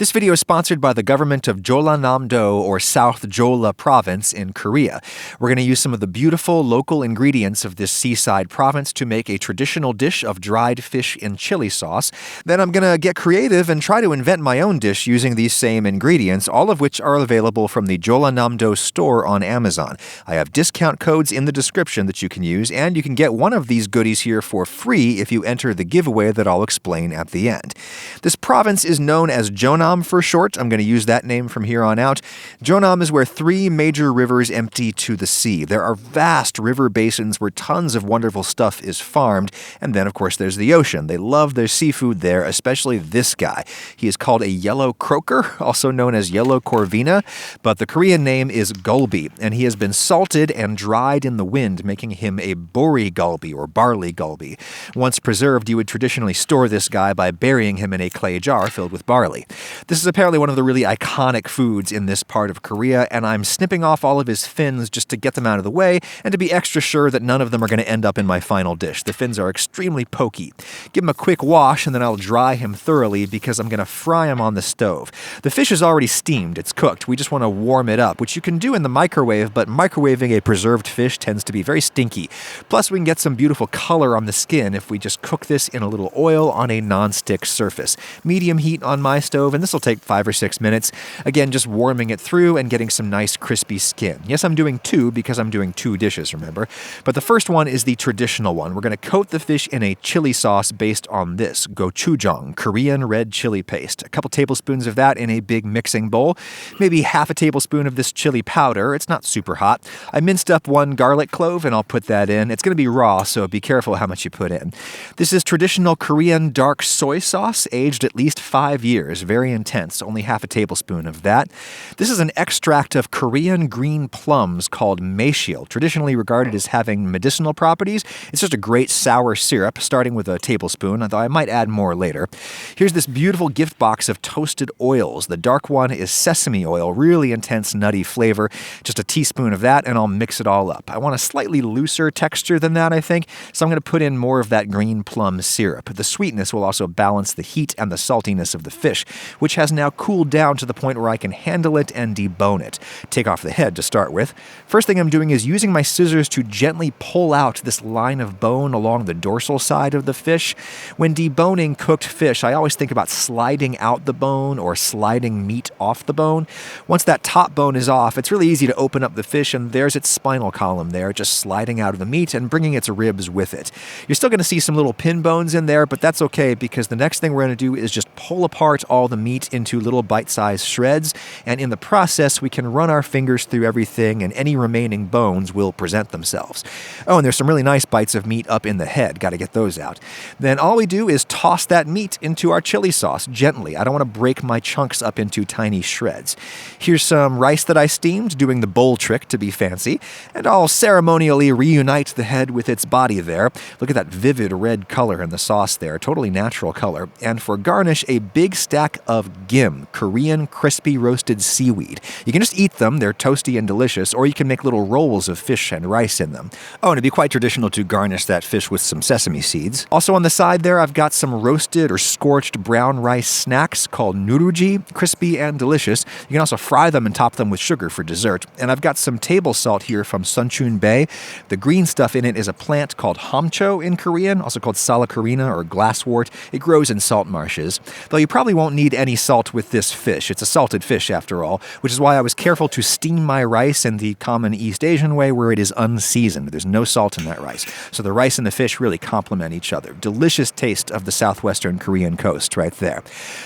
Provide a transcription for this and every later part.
This video is sponsored by the government of Jeollanam-do, or South Jeolla province in Korea. We're going to use some of the beautiful local ingredients of this seaside province to make a traditional dish of dried fish in chili sauce. Then I'm going to get creative and try to invent my own dish using these same ingredients, all of which are available from the Jeollanam-do store on Amazon. I have discount codes in the description that you can use, and you can get one of these goodies here for free if you enter the giveaway that I'll explain at the end. This province is known as Jeonnam for short. I'm going to use that name from here on out. Jeonnam is where three major rivers empty to the sea. There are vast river basins where tons of wonderful stuff is farmed. And then, of course, there's the ocean. They love their seafood there, especially this guy. He is called a yellow croaker, also known as yellow corvina, but the Korean name is Gulbi, and he has been salted and dried in the wind, making him a Bori Gulbi, or barley gulbi. Once preserved, you would traditionally store this guy by burying him in a clay jar filled with barley. This is apparently one of the really iconic foods in this part of Korea, and I'm snipping off all of his fins just to get them out of the way and to be extra sure that none of them are going to end up in my final dish. The fins are extremely pokey. Give him a quick wash, and then I'll dry him thoroughly because I'm going to fry him on the stove. The fish is already steamed. It's cooked. We just want to warm it up, which you can do in the microwave, but microwaving a preserved fish tends to be very stinky. Plus, we can get some beautiful color on the skin if we just cook this in a little oil on a non-stick surface. Medium heat on my stove, and this will take 5 or 6 minutes. Again, just warming it through and getting some nice crispy skin. Yes, I'm doing two because I'm doing two dishes, remember? But the first one is the traditional one. We're going to coat the fish in a chili sauce based on this, Gochujang, Korean red chili paste. A couple tablespoons of that in a big mixing bowl. Maybe half a tablespoon of this chili powder. It's not super hot. I minced up one garlic clove and I'll put that in. It's going to be raw, so be careful how much you put in. This is traditional Korean dark soy sauce, aged at least 5 years. Very intense, only half a tablespoon of that. This is an extract of Korean green plums called maeshil, traditionally regarded as having medicinal properties. It's just a great sour syrup, starting with a tablespoon, although I might add more later. Here's this beautiful gift box of toasted oils. The dark one is sesame oil, really intense nutty flavor. Just a teaspoon of that, and I'll mix it all up. I want a slightly looser texture than that, I think, so I'm going to put in more of that green plum syrup. The sweetness will also balance the heat and the saltiness of the fish, which has now cooled down to the point where I can handle it and debone it. Take off the head to start with. First thing I'm doing is using my scissors to gently pull out this line of bone along the dorsal side of the fish. When deboning cooked fish, I always think about sliding out the bone or sliding meat off the bone. Once that top bone is off, it's really easy to open up the fish, and there's its spinal column there, just sliding out of the meat and bringing its ribs with it. You're still going to see some little pin bones in there, but that's okay because the next thing we're going to do is just pull apart all the meat into little bite-sized shreds, and in the process we can run our fingers through everything and any remaining bones will present themselves. Oh, and there's some really nice bites of meat up in the head. Got to get those out. Then all we do is toss that meat into our chili sauce gently. I don't want to break my chunks up into tiny shreds. Here's some rice that I steamed, doing the bowl trick to be fancy, and I'll ceremonially reunite the head with its body there. Look at that vivid red color in the sauce there, totally natural color. And for garnish, a big stack of gim, Korean crispy roasted seaweed. You can just eat them, they're toasty and delicious, or you can make little rolls of fish and rice in them. Oh, and it'd be quite traditional to garnish that fish with some sesame seeds. Also on the side there, I've got some roasted or scorched brown rice snacks called Nurunge, crispy and delicious. You can also fry them and top them with sugar for dessert. And I've got some table salt here from Sunchun Bay. The green stuff in it is a plant called hamcho in Korean, also called salakarina or glasswort. It grows in salt marshes. Though you probably won't need any salt with this fish. It's a salted fish after all, which is why I was careful to steam my rice in the common East Asian way where it is unseasoned. There's no salt in that rice. So the rice and the fish really complement each other. Delicious taste of the southwestern Korean coast right there.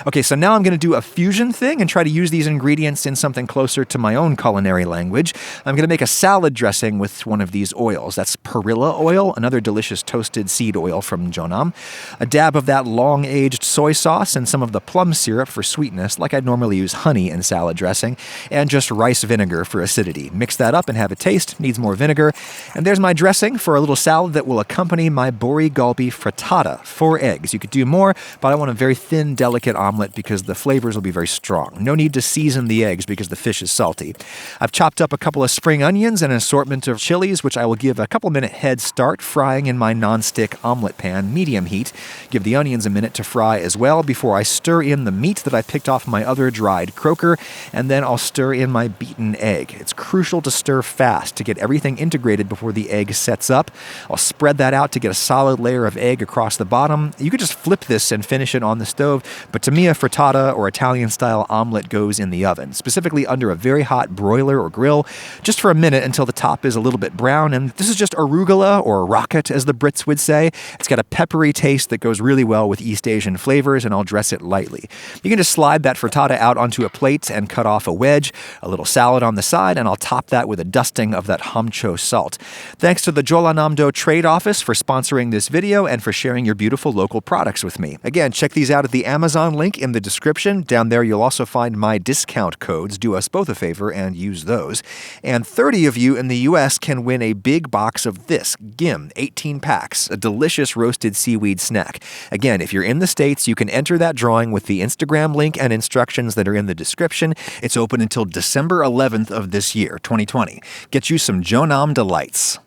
Okay, so now I'm going to do a fusion thing and try to use these ingredients in something closer to my own culinary language. I'm going to make a salad dressing with one of these oils. That's Perilla oil, another delicious toasted seed oil from Jeonnam. A dab of that long-aged soy sauce and some of the plum syrup for sweetness, like I'd normally use honey in salad dressing, and just rice vinegar for acidity. Mix that up and have a taste. Needs more vinegar. And there's my dressing for a little salad that will accompany my Bori Gulbi frittata. 4 eggs. You could do more, but I want a very thin, delicate omelet because the flavors will be very strong. No need to season the eggs because the fish is salty. I've chopped up a couple of spring onions and an assortment of chilies, which I will give a couple-minute head start frying in my non-stick omelet pan, medium heat. Give the onions a minute to fry as well before I stir in the meat that I picked off my other dried croaker, and then I'll stir in my beaten egg. It's crucial to stir fast to get everything integrated before the egg sets up. I'll spread that out to get a solid layer of egg across the bottom. You could just flip this and finish it on the stove, but to me a frittata or Italian-style omelet goes in the oven, specifically under a very hot broiler or grill, just for a minute until the top is a little bit brown. And this is just arugula, or rocket as the Brits would say. It's got a peppery taste that goes really well with East Asian flavors, and I'll dress it lightly. You can just slide that frittata out onto a plate and cut off a wedge, a little salad on the side, and I'll top that with a dusting of that hamcho salt. Thanks to the Jeollanam-do Trade Office for sponsoring this video and for sharing your beautiful local products with me. Again, check these out at the Amazon link in the description. Down there you'll also find my discount codes. Do us both a favor and use those. And 30 of you in the US can win a big box of this, Gim, 18 packs, a delicious roasted seaweed snack. Again, if you're in the States, you can enter that drawing with the Instagram link and instructions that are in the description. It's open until December 11th of this year, 2020. Get you some Jeonnam delights.